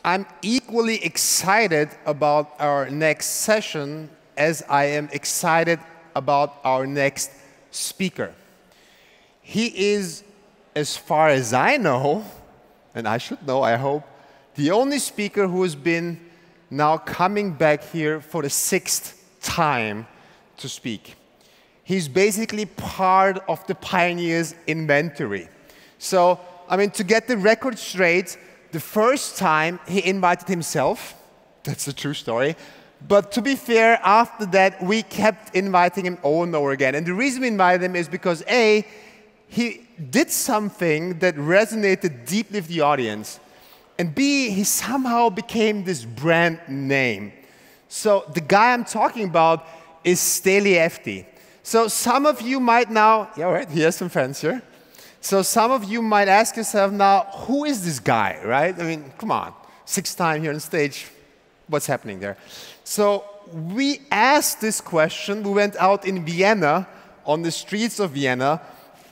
I'm equally excited about our next session as I am excited about our next speaker. He is, as far as I know, and I should know, I hope, the only speaker who has been now coming back here for the 6th time to speak. He's basically part of the Pioneers' inventory. So, I mean, to get the record straight, the first time he invited himself. That's a true story. But to be fair, after that, we kept inviting him over and over again. And the reason we invited him is because, A, he did something that resonated deeply with the audience. And B, he somehow became this brand name. So the guy I'm talking about is SzeleSTIM. So some of you might now, yeah, right, he has some fans here. So some of you might ask yourself now, who is this guy, right? I mean, come on, 6th time here on stage, what's happening there? So we asked this question. We went out in Vienna, on the streets of Vienna,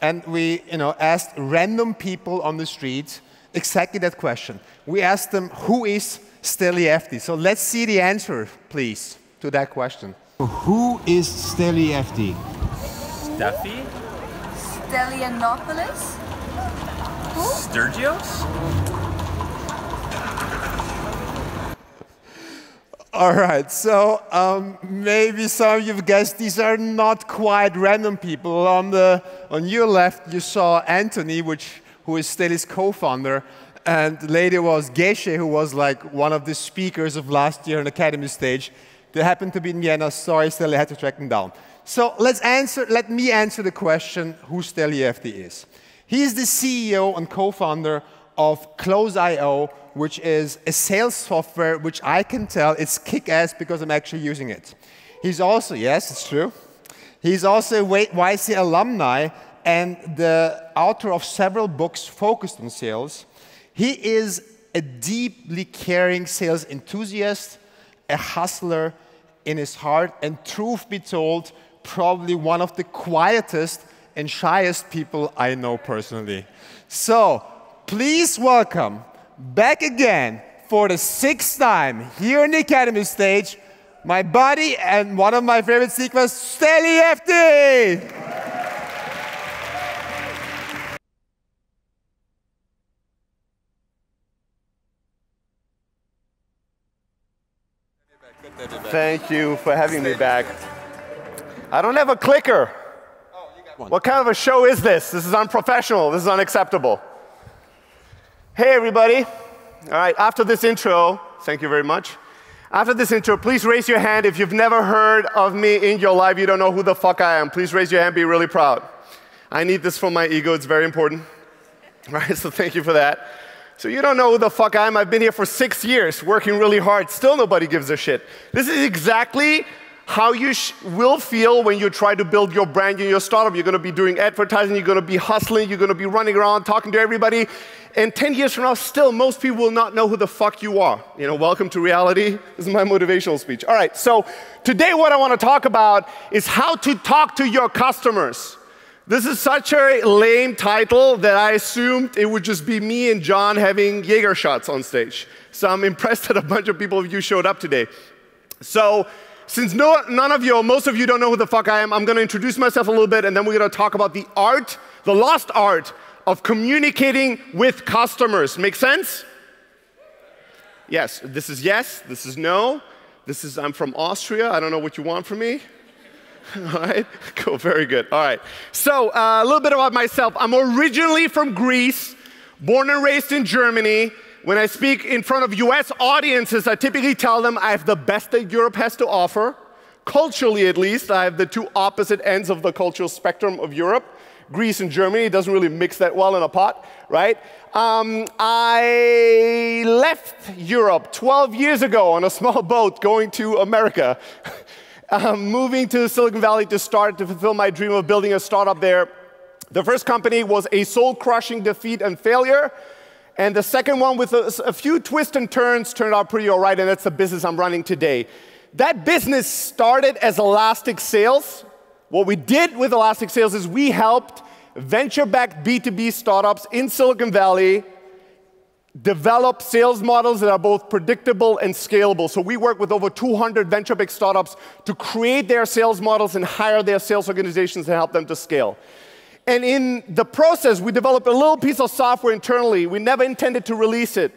and we asked random people on the street exactly that question. We asked them, who is SzeleSTIM? So let's see the answer, please, to that question. Who is SzeleSTIM? Steffi? Stelianopoulos? Who? Sturgios? All right, so maybe some of you have guessed these are not quite random people. On your left, you saw Anthony, who is Steli's co-founder, and the lady was Geshe, who was like one of the speakers of last year on Academy stage. They happened to be in Vienna. Sorry, Steli, had to track them down. So let me answer the question who SzeleSTIM is. He is the CEO and co-founder of Close.io, which is a sales software which I can tell it's kick-ass because I'm actually using it. He's also, yes, it's true. He's also a YC alumni and the author of several books focused on sales. He is a deeply caring sales enthusiast, a hustler in his heart, and truth be told, probably one of the quietest and shyest people I know personally. So, please welcome back again for the 6th time here on the Academy stage, my buddy and one of my favorite speakers, SzeleSTIM! Thank you for having me back. I don't have a clicker. Oh, you got one. What kind of a show is this? This is unprofessional. This is unacceptable. Hey, everybody. All right, after this intro, thank you very much. After this intro, please raise your hand if you've never heard of me in your life. You don't know who the fuck I am. Please raise your hand. Be really proud. I need this for my ego. It's very important. All right, so thank you for that. So you don't know who the fuck I am. I've been here for 6 years, working really hard. Still nobody gives a shit. This is exactly how you will feel when you try to build your brand in your startup. You're going to be doing advertising. You're going to be hustling. You're going to be running around, talking to everybody. And 10 years from now, still, most people will not know who the fuck you are. Welcome to reality. This is my motivational speech. All right, so today what I want to talk about is how to talk to your customers. This is such a lame title that I assumed it would just be me and John having Jaeger shots on stage. So I'm impressed that a bunch of people of you showed up today. So since none of you, or most of you don't know who the fuck I am, I'm going to introduce myself a little bit, and then we're going to talk about the art, the lost art of communicating with customers. Make sense? Yes. This is no. This is I'm from Austria. I don't know what you want from me. All right, cool, very good. All right, so a little bit about myself. I'm originally from Greece, born and raised in Germany. When I speak in front of US audiences, I typically tell them I have the best that Europe has to offer. Culturally, at least, I have the two opposite ends of the cultural spectrum of Europe. Greece and Germany, it doesn't really mix that well in a pot, right? I left Europe 12 years ago on a small boat going to America. Moving to Silicon Valley to fulfill my dream of building a startup there. The first company was a soul-crushing defeat and failure. And the second one, with a few twists and turns, turned out pretty all right, and that's the business I'm running today. That business started as Elastic Sales. What we did with Elastic Sales is we helped venture-backed B2B startups in Silicon Valley develop sales models that are both predictable and scalable. So we work with over 200 venture-backed startups to create their sales models and hire their sales organizations and help them to scale. And in the process, we developed a little piece of software internally. We never intended to release it.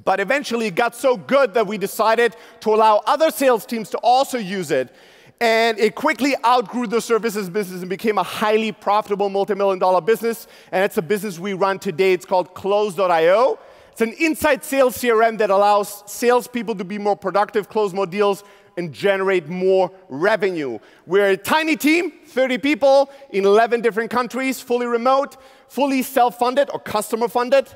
But eventually, it got so good that we decided to allow other sales teams to also use it. And it quickly outgrew the services business and became a highly profitable multi-million-dollar business. And it's a business we run today. It's called Close.io. It's an inside sales CRM that allows salespeople to be more productive, close more deals, and generate more revenue. We're a tiny team, 30 people in 11 different countries, fully remote, fully self-funded or customer-funded.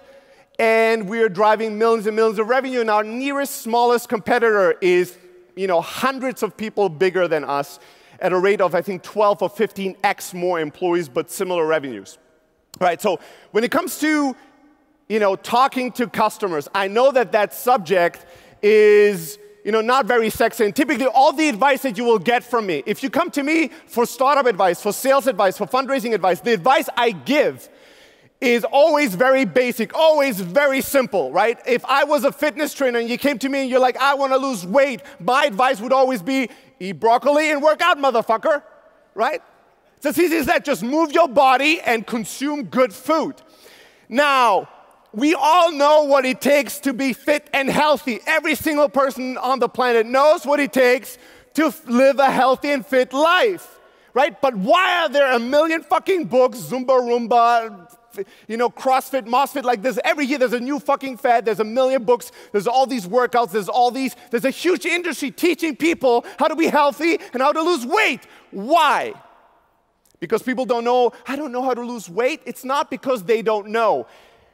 And we're driving millions and millions of revenue. And our nearest, smallest competitor is hundreds of people bigger than us at a rate of, I think, 12 or 15x more employees, but similar revenues. All right, so when it comes to talking to customers, I know that subject is not very sexy. And typically, all the advice that you will get from me, if you come to me for startup advice, for sales advice, for fundraising advice, the advice I give is always very basic, always very simple, right? If I was a fitness trainer and you came to me and you're like, I want to lose weight, my advice would always be, eat broccoli and work out, motherfucker, right? It's as easy as that. Just move your body and consume good food. Now, we all know what it takes to be fit and healthy. Every single person on the planet knows what it takes to live a healthy and fit life, right? But why are there a million fucking books, Zumba, Roomba, CrossFit, MOSFET, like this? Every year there's a new fucking fad, there's a million books, there's all these workouts, there's a huge industry teaching people how to be healthy and how to lose weight. Why? Because people don't know, I don't know how to lose weight. It's not because they don't know.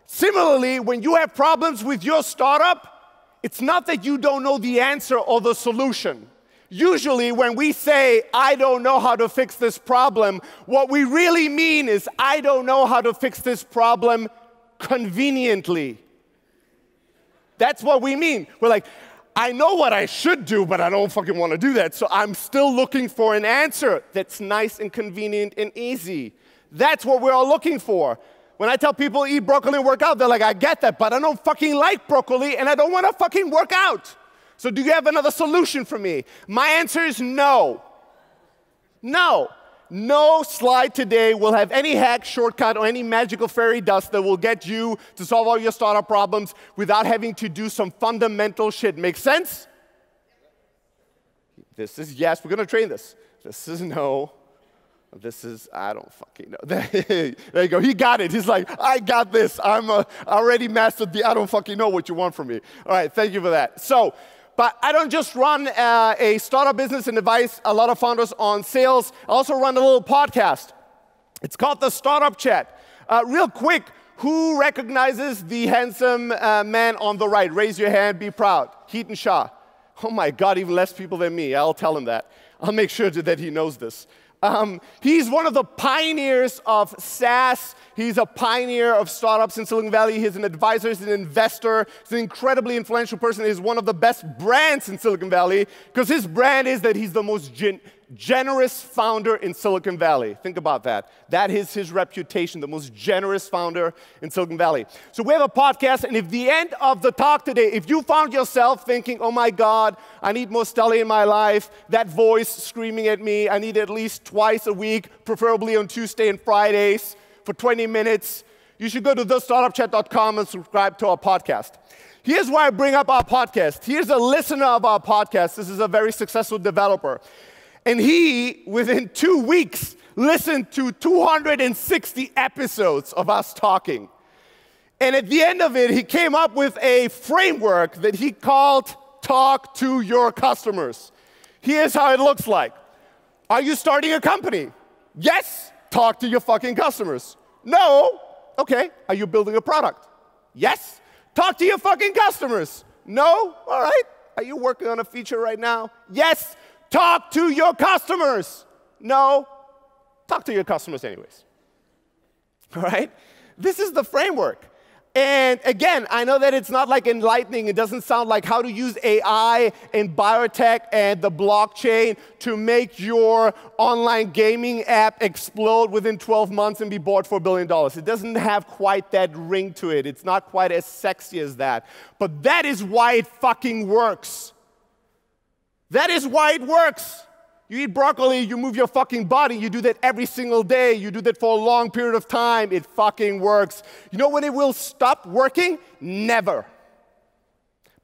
Similarly, when you have problems with your startup, it's not that you don't know the answer or the solution. Usually, when we say, I don't know how to fix this problem, what we really mean is, I don't know how to fix this problem conveniently. That's what we mean. We're like, I know what I should do, but I don't fucking want to do that, so I'm still looking for an answer that's nice and convenient and easy. That's what we're all looking for. When I tell people eat broccoli and work out, they're like, I get that, but I don't fucking like broccoli and I don't want to fucking work out. So do you have another solution for me? My answer is no. No. No slide today will have any hack, shortcut, or any magical fairy dust that will get you to solve all your startup problems without having to do some fundamental shit. Make sense? This is yes, we're going to train this. This is no. This is, I don't fucking know. There you go. He got it. He's like, I got this. I'm already mastered the I don't fucking know what you want from me. All right, thank you for that. So, but I don't just run a startup business and advise a lot of founders on sales. I also run a little podcast. It's called the Startup Chat. Real quick, who recognizes the handsome man on the right? Raise your hand, be proud. Keaton Shah. Oh my God, even less people than me. I'll tell him that. I'll make sure that he knows this. He's one of the pioneers of SaaS. He's a pioneer of startups in Silicon Valley. He's an advisor, he's an investor. He's an incredibly influential person. He's one of the best brands in Silicon Valley because his brand is that he's the most generous founder in Silicon Valley. Think about that. That is his reputation, the most generous founder in Silicon Valley. So we have a podcast, and at the end of the talk today, if you found yourself thinking, oh my God, I need more Steli in my life, that voice screaming at me, I need it at least twice a week, preferably on Tuesday and Fridays for 20 minutes, you should go to thestartupchat.com and subscribe to our podcast. Here's why I bring up our podcast. Here's a listener of our podcast. This is a very successful developer. And he, within 2 weeks, listened to 260 episodes of us talking. And at the end of it, he came up with a framework that he called Talk to Your Customers. Here's how it looks like. Are you starting a company? Yes. Talk to your fucking customers. No. Okay. Are you building a product? Yes. Talk to your fucking customers. No. All right. Are you working on a feature right now? Yes. Talk to your customers. No. Talk to your customers anyways. All right? This is the framework. And again, I know that it's not like enlightening. It doesn't sound like how to use AI and biotech and the blockchain to make your online gaming app explode within 12 months and be bought for $1 billion. It doesn't have quite that ring to it. It's not quite as sexy as that. But that is why it fucking works. That is why it works. You eat broccoli, you move your fucking body, you do that every single day, you do that for a long period of time, it fucking works. You know when it will stop working? Never.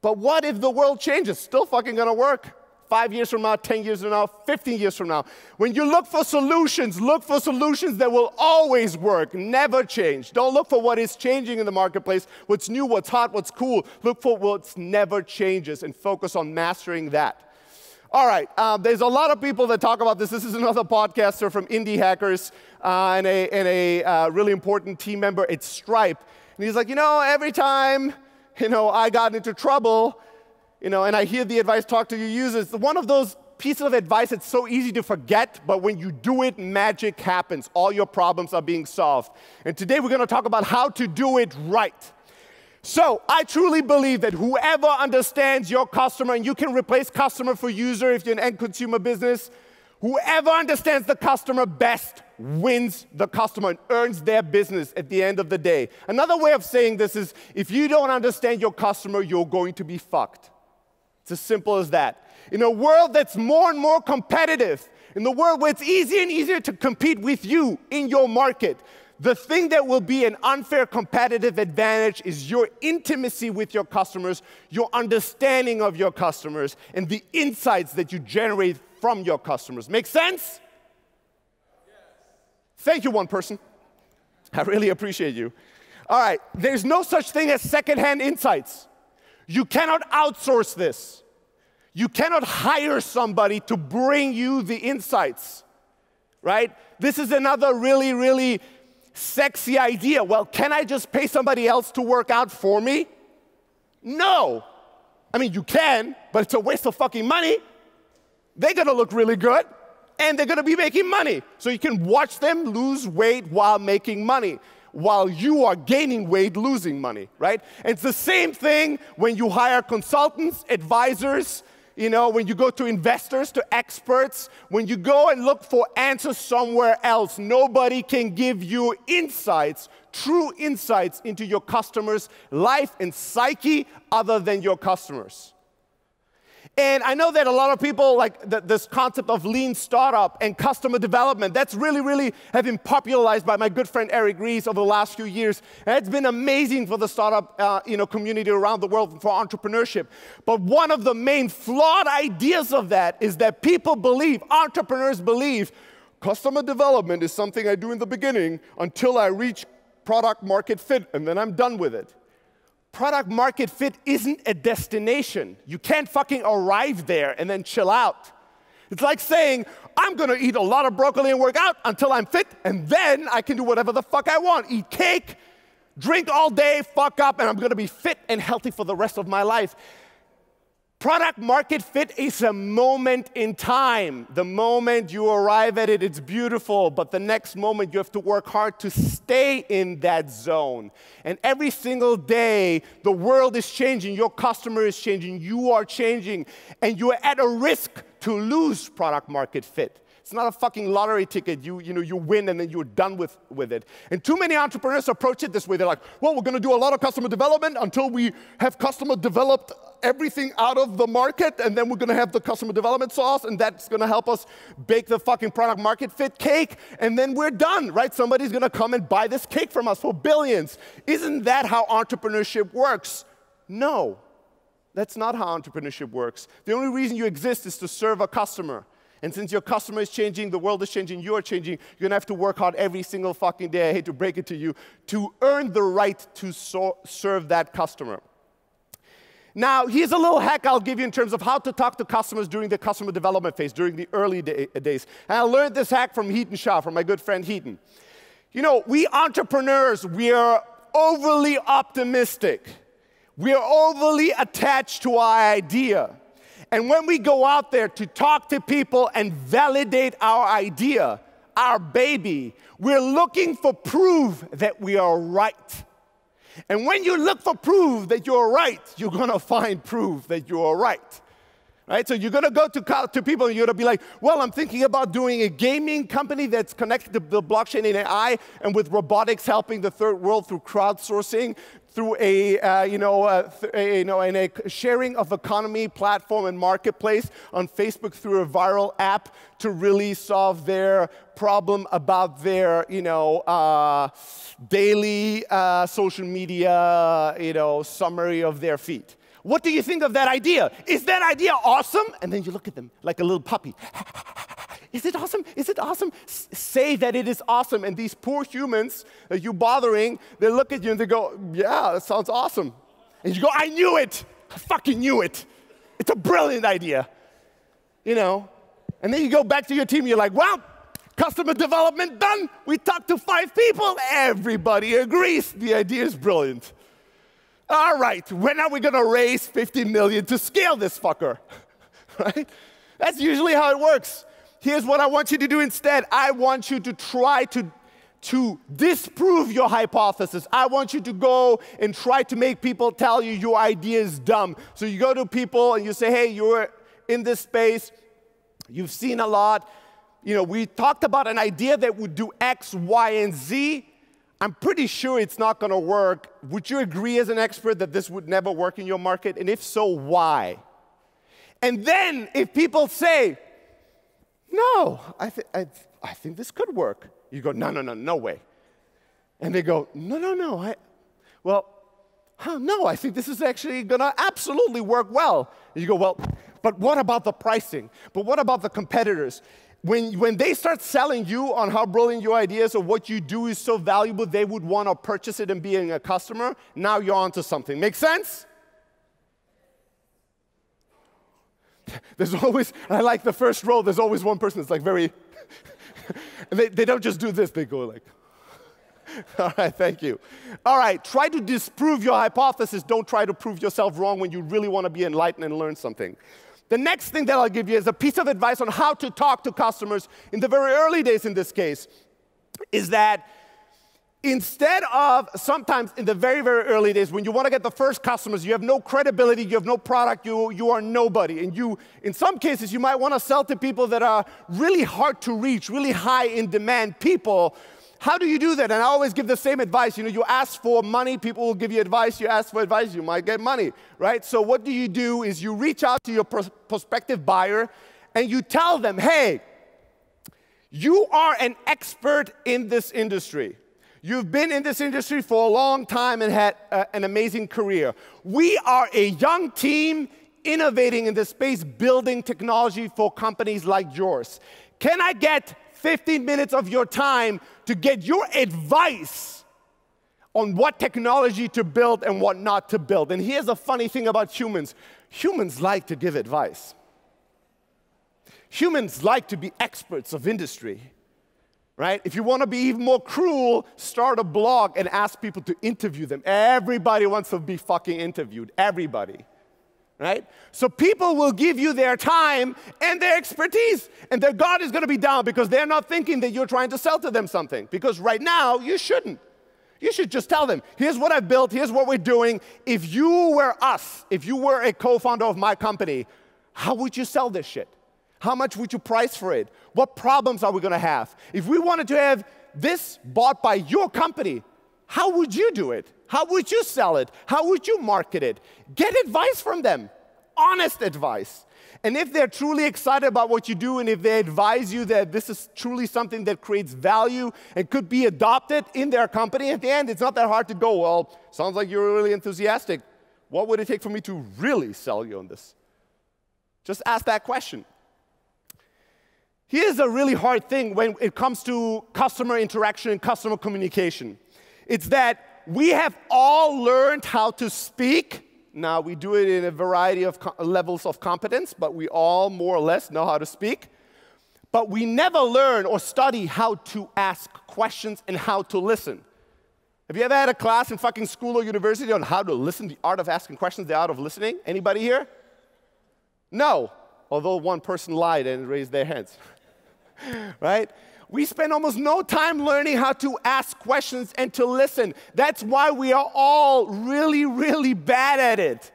But what if the world changes? Still fucking gonna work. 5 years from now, 10 years from now, 15 years from now. When you look for solutions that will always work, never change. Don't look for what is changing in the marketplace, what's new, what's hot, what's cool. Look for what never changes and focus on mastering that. All right, there's a lot of people that talk about this. This is another podcaster from Indie Hackers and a really important team member at Stripe. And he's like, every time, I got into trouble, and I hear the advice, talk to your users, one of those pieces of advice that's so easy to forget, but when you do it, magic happens. All your problems are being solved. And today we're going to talk about how to do it right. So I truly believe that whoever understands your customer, and you can replace customer for user if you're an end consumer business, whoever understands the customer best wins the customer and earns their business at the end of the day. Another way of saying this is if you don't understand your customer, you're going to be fucked. It's as simple as that. In a world that's more and more competitive, in the world where it's easier and easier to compete with you in your market, the thing that will be an unfair competitive advantage is your intimacy with your customers, your understanding of your customers, and the insights that you generate from your customers. Make sense? Yes. Thank you, one person. I really appreciate you. All right, there's no such thing as secondhand insights. You cannot outsource this. You cannot hire somebody to bring you the insights, right? This is another really, really sexy idea. Well, can I just pay somebody else to work out for me? No. I mean, you can, but it's a waste of fucking money. They're gonna look really good, and they're gonna be making money. So you can watch them lose weight while making money, while you are gaining weight, losing money, right? And it's the same thing when you hire consultants, advisors, when you go to investors, to experts, when you go and look for answers somewhere else, nobody can give you insights, true insights into your customers' life and psyche other than your customers. And I know that a lot of people like this concept of lean startup and customer development. That's really, really have been popularized by my good friend Eric Ries over the last few years. And it's been amazing for the startup community around the world for entrepreneurship. But one of the main flawed ideas of that is that people believe, entrepreneurs believe, customer development is something I do in the beginning until I reach product market fit, and then I'm done with it. Product market fit isn't a destination. You can't fucking arrive there and then chill out. It's like saying, I'm gonna eat a lot of broccoli and work out until I'm fit, and then I can do whatever the fuck I want. Eat cake, drink all day, fuck up, and I'm gonna be fit and healthy for the rest of my life. Product market fit is a moment in time. The moment you arrive at it, it's beautiful, but the next moment you have to work hard to stay in that zone. And every single day, the world is changing, your customer is changing, you are changing, and you are at a risk to lose product market fit. It's not a fucking lottery ticket. You win and then you're done with it. And too many entrepreneurs approach it this way. They're like, well, we're going to do a lot of customer development until we have customer developed everything out of the market, and then we're going to have the customer development sauce, and that's going to help us bake the fucking product market fit cake, and then we're done, right? Somebody's going to come and buy this cake from us for billions. Isn't that how entrepreneurship works? No, that's not how entrepreneurship works. The only reason you exist is to serve a customer. And since your customer is changing, the world is changing, you're changing, you're going to have to work hard every single fucking day, I hate to break it to you, to earn the right to serve that customer. Now, here's a little hack I'll give you in terms of how to talk to customers during the customer development phase, during the early days. And I learned this hack from Heaton Shah, from my good friend Heaton. We entrepreneurs, we are overly optimistic. We are overly attached to our idea. And when we go out there to talk to people and validate our idea, our baby, we're looking for proof that we are right. And when you look for proof that you're right, you're going to find proof that you're right. Right? So you're going to go to people and you're going to be like, well, I'm thinking about doing a gaming company that's connected to the blockchain and AI and with robotics helping the third world through crowdsourcing, through a sharing of economy platform and marketplace on Facebook through a viral app to really solve their problem about their daily social media summary of their feed. What do you think of that idea? Is that idea awesome? And then you look at them like a little puppy. Is it awesome? Is it awesome? Say that it is awesome. And these poor humans that you're bothering, they look at you and they go, yeah, that sounds awesome. And you go, I knew it. I fucking knew it. It's a brilliant idea. And then you go back to your team and you're like, well, customer development done. We talked to 5 people. Everybody agrees. The idea is brilliant. All right, when are we going to raise 50 million to scale this fucker? Right? That's usually how it works. Here's what I want you to do instead. I want you to try to disprove your hypothesis. I want you to go and try to make people tell you your idea is dumb. So you go to people and you say, hey, you're in this space. You've seen a lot. We talked about an idea that would do X, Y, and Z. I'm pretty sure it's not going to work. Would you agree as an expert that this would never work in your market? And if so, why? And then if people say, no, I think this could work. You go, no way. And they go, no, I think this is actually going to absolutely work well. And you go, well, but what about the pricing? But what about the competitors? When they start selling you on how brilliant your idea is or what you do is so valuable, they would want to purchase it and being a customer. Now you're onto something. Make sense? There's always, I like the first row, there's always one person that's like very, they don't just do this, they go like, all right, thank you. All right, try to disprove your hypothesis. Don't try to prove yourself wrong when you really want to be enlightened and learn something. The next thing that I'll give you is a piece of advice on how to talk to customers in the very early days in this case, is that instead of sometimes in the very, very early days when you want to get the first customers, you have no credibility, you have no product, you are nobody. And in some cases, you might want to sell to people that are really hard to reach, really high in demand people. How do you do that? And I always give the same advice. You ask for money, people will give you advice. You ask for advice, you might get money, right? So what do? Is you reach out to your prospective buyer and you tell them, hey, you are an expert in this industry. You've been in this industry for a long time and had an amazing career. We are a young team innovating in this space, building technology for companies like yours. Can I get 15 minutes of your time to get your advice on what technology to build and what not to build? And here's the funny thing about humans. Humans like to give advice. Humans like to be experts of industry, right? If you want to be even more cruel, start a blog and ask people to interview them. Everybody wants to be fucking interviewed, everybody. Right? So people will give you their time and their expertise, and their guard is going to be down because they're not thinking that you're trying to sell to them something. Because right now, you shouldn't. You should just tell them, here's what I've built, here's what we're doing. If you were us, if you were a co-founder of my company, how would you sell this shit? How much would you price for it? What problems are we going to have? If we wanted to have this bought by your company, how would you do it? How would you sell it? How would you market it? Get advice from them, honest advice. And if they're truly excited about what you do and if they advise you that this is truly something that creates value and could be adopted in their company, at the end, it's not that hard to go, well, sounds like you're really enthusiastic. What would it take for me to really sell you on this? Just ask that question. Here's a really hard thing when it comes to customer interaction and customer communication. It's that we have all learned how to speak. Now, we do it in a variety of levels of competence, but we all more or less know how to speak. But we never learn or study how to ask questions and how to listen. Have you ever had a class in fucking school or university on how to listen, the art of asking questions, the art of listening? Anybody here? No, although one person lied and raised their hands. Right? We spend almost no time learning how to ask questions and to listen. That's why we are all really, really bad at it.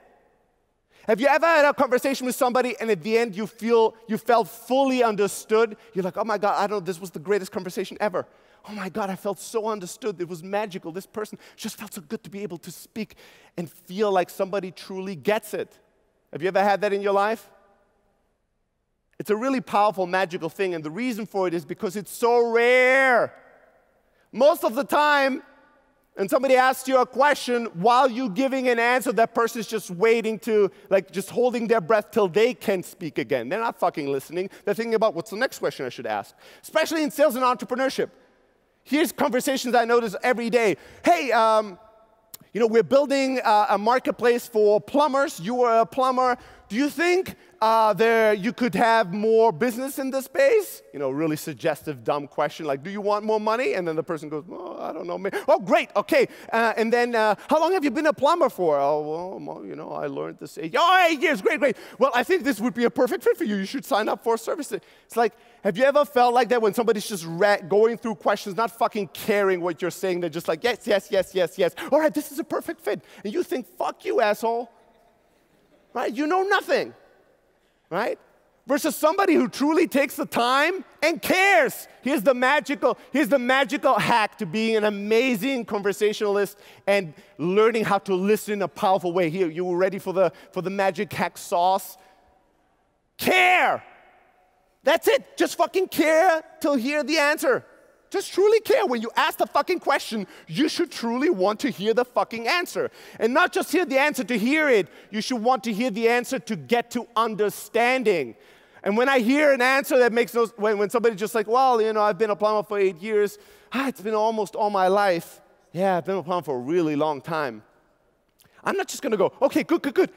Have you ever had a conversation with somebody and at the end you felt fully understood? You're like, oh my God, I don't know, this was the greatest conversation ever. Oh my God, I felt so understood. It was magical. This person just felt so good to be able to speak and feel like somebody truly gets it. Have you ever had that in your life? It's a really powerful, magical thing, and the reason for it is because it's so rare. Most of the time, when somebody asks you a question, while you're giving an answer, that person's just waiting to, like, just holding their breath till they can speak again. They're not fucking listening. They're thinking about what's the next question I should ask, especially in sales and entrepreneurship. Here's conversations I notice every day. Hey, we're building a marketplace for plumbers. You are a plumber. Do you think you could have more business in this space? Really suggestive, dumb question like, do you want more money? And then the person goes, oh, I don't know. Oh, great, okay. And then, how long have you been a plumber for? Oh, well, I learned this 8 years. Oh, 8 years, great, great. Well, I think this would be a perfect fit for you. You should sign up for a service. It's like, have you ever felt like that when somebody's just going through questions, not fucking caring what you're saying? They're just like, yes, yes, yes, yes, yes. All right, this is a perfect fit. And you think, fuck you, asshole. Right? You know nothing. Right? Versus somebody who truly takes the time and cares. Here's the magical hack to being an amazing conversationalist and learning how to listen in a powerful way. Here, you ready for the magic hack sauce? Care. That's it. Just fucking care till hear the answer. Just truly care. When you ask the fucking question, you should truly want to hear the fucking answer. And not just hear the answer to hear it, you should want to hear the answer to get to understanding. And when I hear an answer that makes no sense, when somebody's just like, well, I've been a plumber for 8 years, it's been almost all my life. Yeah, I've been a plumber for a really long time. I'm not just going to go, okay, good, good, good.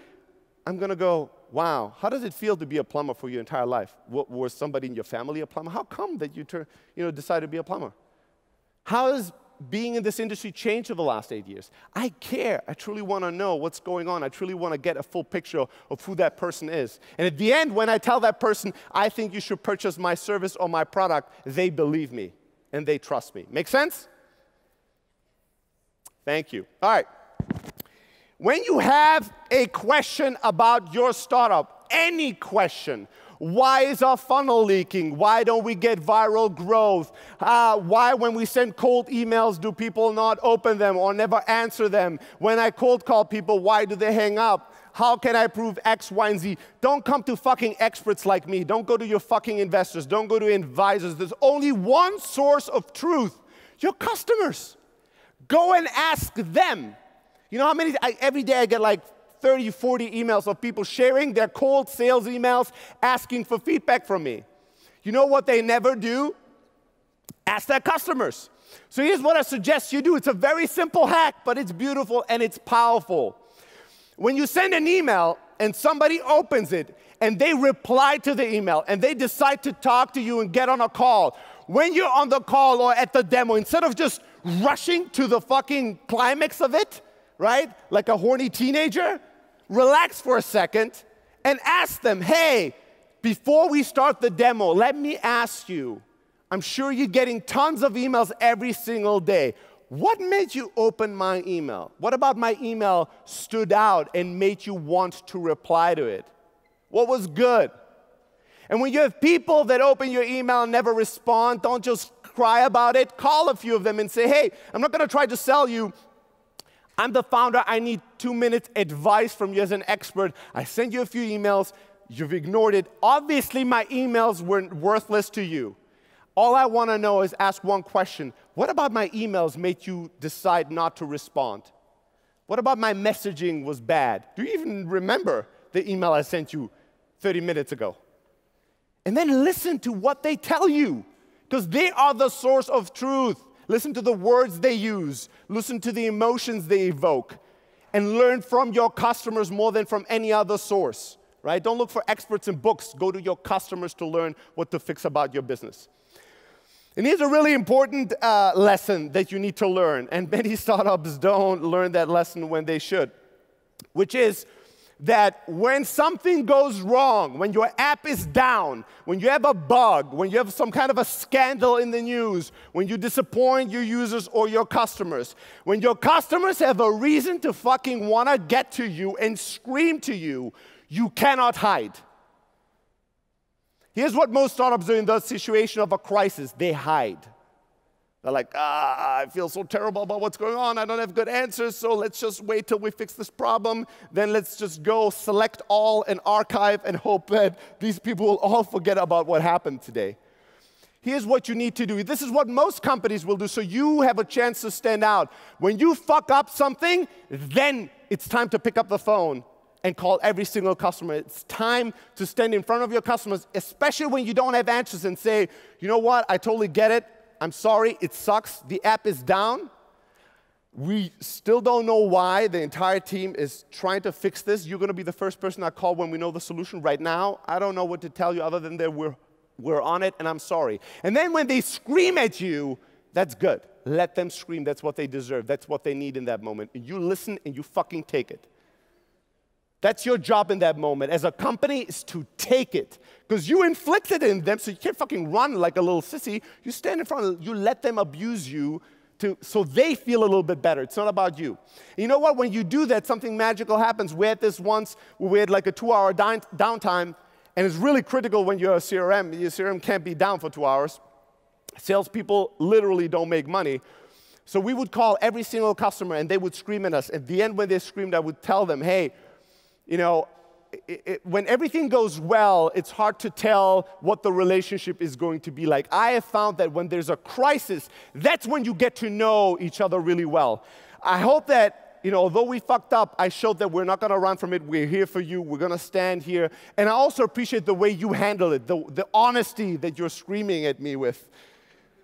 I'm going to go, wow, how does it feel to be a plumber for your entire life? Was somebody in your family a plumber? How come that you decided to be a plumber? How has being in this industry changed over the last 8 years? I care. I truly want to know what's going on. I truly want to get a full picture of who that person is. And at the end, when I tell that person, I think you should purchase my service or my product, they believe me and they trust me. Make sense? Thank you. All right. When you have a question about your startup, any question, why is our funnel leaking? Why don't we get viral growth? Why, when we send cold emails, do people not open them or never answer them? When I cold call people, why do they hang up? How can I prove X, Y, and Z? Don't come to fucking experts like me. Don't go to your fucking investors. Don't go to advisors. There's only one source of truth, your customers. Go and ask them. You know how many, every day I get like 30, 40 emails of people sharing their cold sales emails, asking for feedback from me. You know what they never do? Ask their customers. So here's what I suggest you do. It's a very simple hack, but it's beautiful and it's powerful. When you send an email and somebody opens it and they reply to the email and they decide to talk to you and get on a call, when you're on the call or at the demo, instead of just rushing to the fucking climax of it, right? Like a horny teenager, relax for a second and ask them, hey, before we start the demo, let me ask you, I'm sure you're getting tons of emails every single day. What made you open my email? What about my email stood out and made you want to reply to it? What was good? And when you have people that open your email and never respond, don't just cry about it. Call a few of them and say, hey, I'm not going to try to sell you. I'm the founder. I need 2 minutes advice from you as an expert. I sent you a few emails. You've ignored it. Obviously, my emails were worthless to you. All I want to know is ask one question. What about my emails made you decide not to respond? What about my messaging was bad? Do you even remember the email I sent you 30 minutes ago? And then listen to what they tell you, because they are the source of truth. Listen to the words they use. Listen to the emotions they evoke. And learn from your customers more than from any other source. Right? Don't look for experts in books. Go to your customers to learn what to fix about your business. And here's a really important lesson that you need to learn. And many startups don't learn that lesson when they should. Which is that when something goes wrong, when your app is down, when you have a bug, when you have some kind of a scandal in the news, when you disappoint your users or your customers, when your customers have a reason to fucking want to get to you and scream to you, you cannot hide. Here's what most startups do in the situation of a crisis. They hide. They're like, I feel so terrible about what's going on. I don't have good answers, so let's just wait till we fix this problem. Then let's just go select all and archive and hope that these people will all forget about what happened today. Here's what you need to do. This is what most companies will do, so you have a chance to stand out. When you fuck up something, then it's time to pick up the phone and call every single customer. It's time to stand in front of your customers, especially when you don't have answers, and say, you know what, I totally get it. I'm sorry, it sucks. The app is down. We still don't know why. The entire team is trying to fix this. You're going to be the first person I call when we know the solution. Right now, I don't know what to tell you other than that we're on it, and I'm sorry. And then when they scream at you, that's good. Let them scream. That's what they deserve. That's what they need in that moment. And you listen and you fucking take it. That's your job in that moment as a company, is to take it. Because you inflicted it in them, so you can't fucking run like a little sissy. You stand in front of them, you let them abuse you so they feel a little bit better. It's not about you. And you know what? When you do that, something magical happens. We had this once where we had like a 2-hour downtime, and it's really critical when you're a CRM. Your CRM can't be down for 2 hours. Salespeople literally don't make money. So we would call every single customer, and they would scream at us. At the end, when they screamed, I would tell them, hey, you know, when everything goes well, it's hard to tell what the relationship is going to be like. I have found that when there's a crisis, that's when you get to know each other really well. I hope that, you know, although we fucked up, I showed that we're not going to run from it. We're here for you. We're going to stand here. And I also appreciate the way you handle it, the honesty that you're screaming at me with.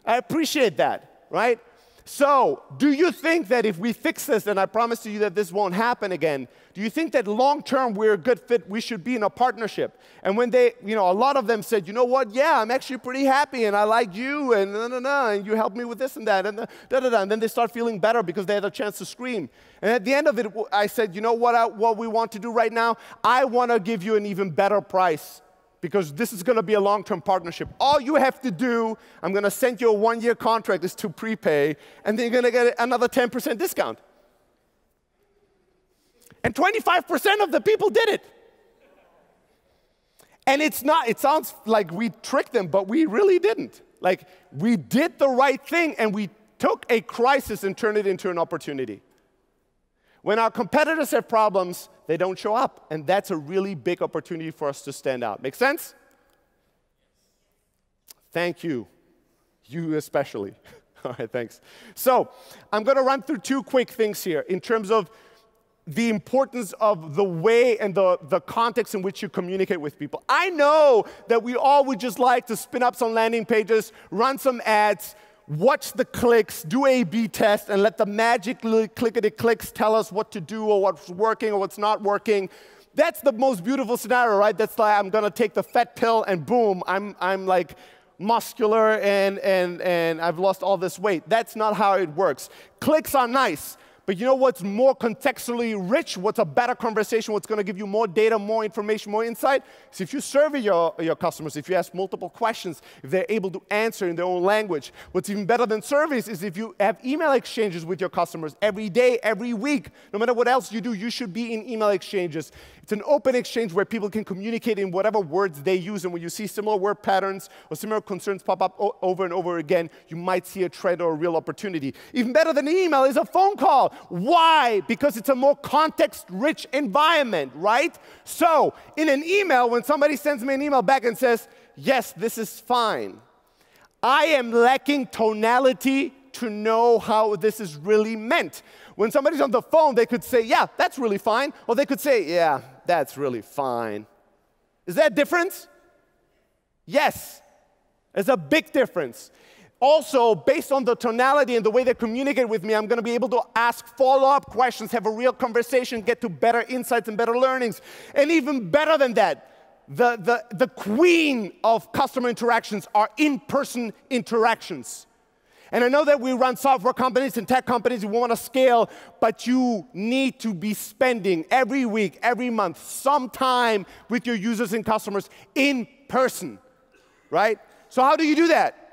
I appreciate that, right? So, do you think that if we fix this, and I promise to you that this won't happen again, do you think that long-term we're a good fit, we should be in a partnership? And when they, you know, a lot of them said, you know what, yeah, I'm actually pretty happy, and I like you, and and you helped me with this and that, and and then they start feeling better because they had a chance to scream. And at the end of it, I said, you know what we want to do right now? I want to give you an even better price, because this is going to be a long-term partnership. All you have to do, I'm going to send you a 1-year contract, is to prepay, and then you're going to get another 10% discount. And 25% of the people did it. And it's not, it sounds like we tricked them, but we really didn't. Like, we did the right thing, and we took a crisis and turned it into an opportunity. When our competitors have problems, they don't show up, and that's a really big opportunity for us to stand out. Make sense? Thank you. You especially. All right, thanks. So I'm going to run through 2 quick things here in terms of the importance of the way and the context in which you communicate with people. I know that we all would just like to spin up some landing pages, run some ads, watch the clicks, do A/B tests, and let the magic clickety-clicks tell us what to do or what's working or what's not working. That's the most beautiful scenario, right? That's like, I'm going to take the fat pill and boom, I'm like muscular and I've lost all this weight. That's not how it works. Clicks are nice. But you know what's more contextually rich, what's a better conversation, what's going to give you more data, more information, more insight? So if you survey your customers, if you ask multiple questions, if they're able to answer in their own language. What's even better than surveys is if you have email exchanges with your customers every day, every week. No matter what else you do, you should be in email exchanges. It's an open exchange where people can communicate in whatever words they use. And when you see similar word patterns or similar concerns pop up over and over again, you might see a trend or a real opportunity. Even better than an email is a phone call. Why? Because it's a more context-rich environment, right? So in an email, when somebody sends me an email back and says, yes, this is fine, I am lacking tonality to know how this is really meant. When somebody's on the phone, they could say, yeah, that's really fine. Or they could say, yeah, that's really fine. Is there a difference? Yes. There's a big difference. Also, based on the tonality and the way they communicate with me, I'm going to be able to ask follow-up questions, have a real conversation, get to better insights and better learnings. And even better than that, the queen of customer interactions are in-person interactions. And I know that we run software companies and tech companies, we want to scale, but you need to be spending every week, every month, some time with your users and customers in person, right? So how do you do that?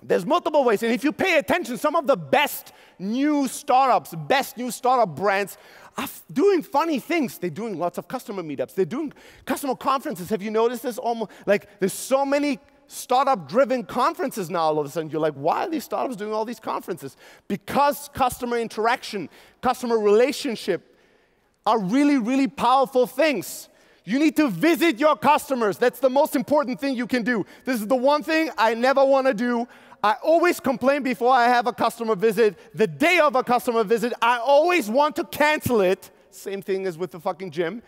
There's multiple ways, and if you pay attention, some of the best new startups, best new startup brands are doing funny things. They're doing lots of customer meetups. They're doing customer conferences. Have you noticed this? Almost like there's so many startup-driven conferences now all of a sudden. You're like, why are these startups doing all these conferences? Because customer interaction, customer relationship are really, really powerful things. You need to visit your customers. That's the most important thing you can do. This is the one thing I never want to do. I always complain before I have a customer visit. The day of a customer visit, I always want to cancel it. Same thing as with the fucking gym.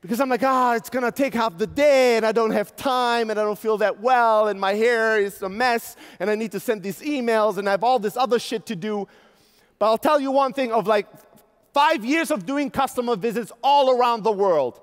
Because I'm like, it's going to take half the day, and I don't have time, and I don't feel that well, and my hair is a mess, and I need to send these emails, and I have all this other shit to do. But I'll tell you one thing, of like 5 years of doing customer visits all around the world,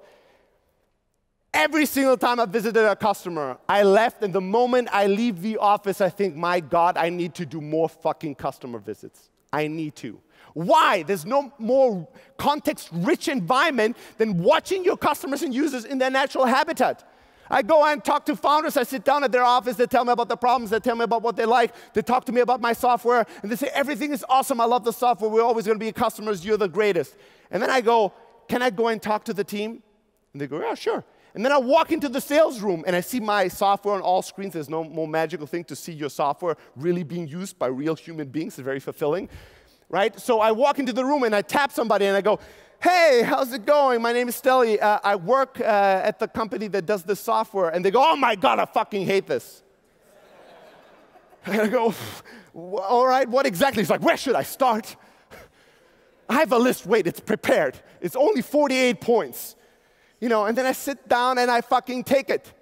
every single time I visited a customer, I left, and the moment I leave the office, I think, my God, I need to do more fucking customer visits. I need to. Why? There's no more context-rich environment than watching your customers and users in their natural habitat. I go and talk to founders. I sit down at their office. They tell me about the problems. They tell me about what they like. They talk to me about my software. And they say, everything is awesome. I love the software. We're always going to be customers. You're the greatest. And then I go, can I go and talk to the team? And they go, yeah, sure. And then I walk into the sales room, and I see my software on all screens. There's no more magical thing to see your software really being used by real human beings. It's very fulfilling. Right? So I walk into the room and I tap somebody and I go, hey, how's it going? My name is Steli. I work at the company that does this software. And they go, oh my God, I fucking hate this. And I go, all right, what exactly? He's like, where should I start? I have a list. Wait, it's prepared. It's only 48 points. You know, and then I sit down and I fucking take it.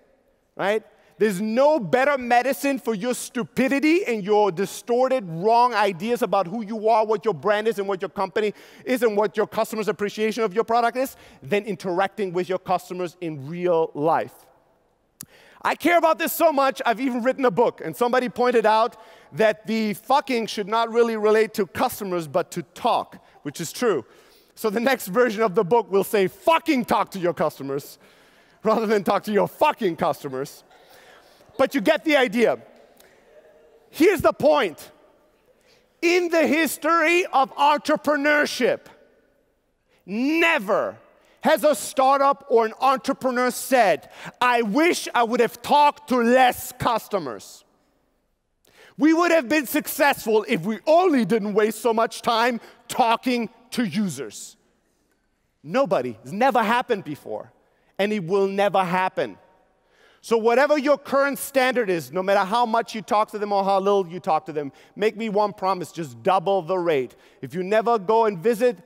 Right? There's no better medicine for your stupidity and your distorted, wrong ideas about who you are, what your brand is, and what your company is, and what your customers' appreciation of your product is, than interacting with your customers in real life. I care about this so much, I've even written a book, and somebody pointed out that the fucking should not really relate to customers, but to talk, which is true. So the next version of the book will say, fucking talk to your customers, rather than talk to your fucking customers. But you get the idea. Here's the point. In the history of entrepreneurship, never has a startup or an entrepreneur said, I wish I would have talked to less customers. We would have been successful if we only didn't waste so much time talking to users. Nobody. It's never happened before, and it will never happen. So whatever your current standard is, no matter how much you talk to them or how little you talk to them, make me one promise, just double the rate. If you never go and visit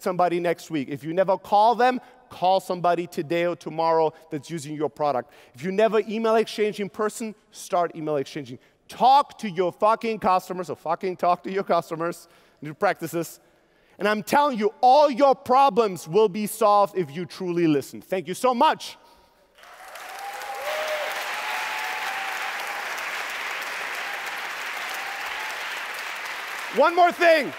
somebody next week. If you never call them, call somebody today or tomorrow that's using your product. If you never email exchange in person, start email exchanging. Talk to your fucking customers, or fucking talk to your customers. You practice this. And I'm telling you, all your problems will be solved if you truly listen. Thank you so much. One more thing.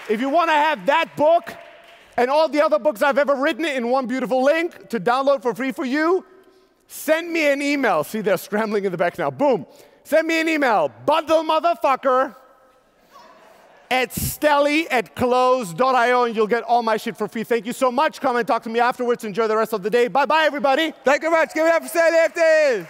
If you want to have that book and all the other books I've ever written in one beautiful link to download for free for you, send me an email. See, they're scrambling in the back now. Boom. Send me an email. Bundle motherfucker at steli@close.io, and you'll get all my shit for free. Thank you so much. Come and talk to me afterwards. Enjoy the rest of the day. Bye-bye, everybody. Thank you very much. Give it up for SzeleSTIM.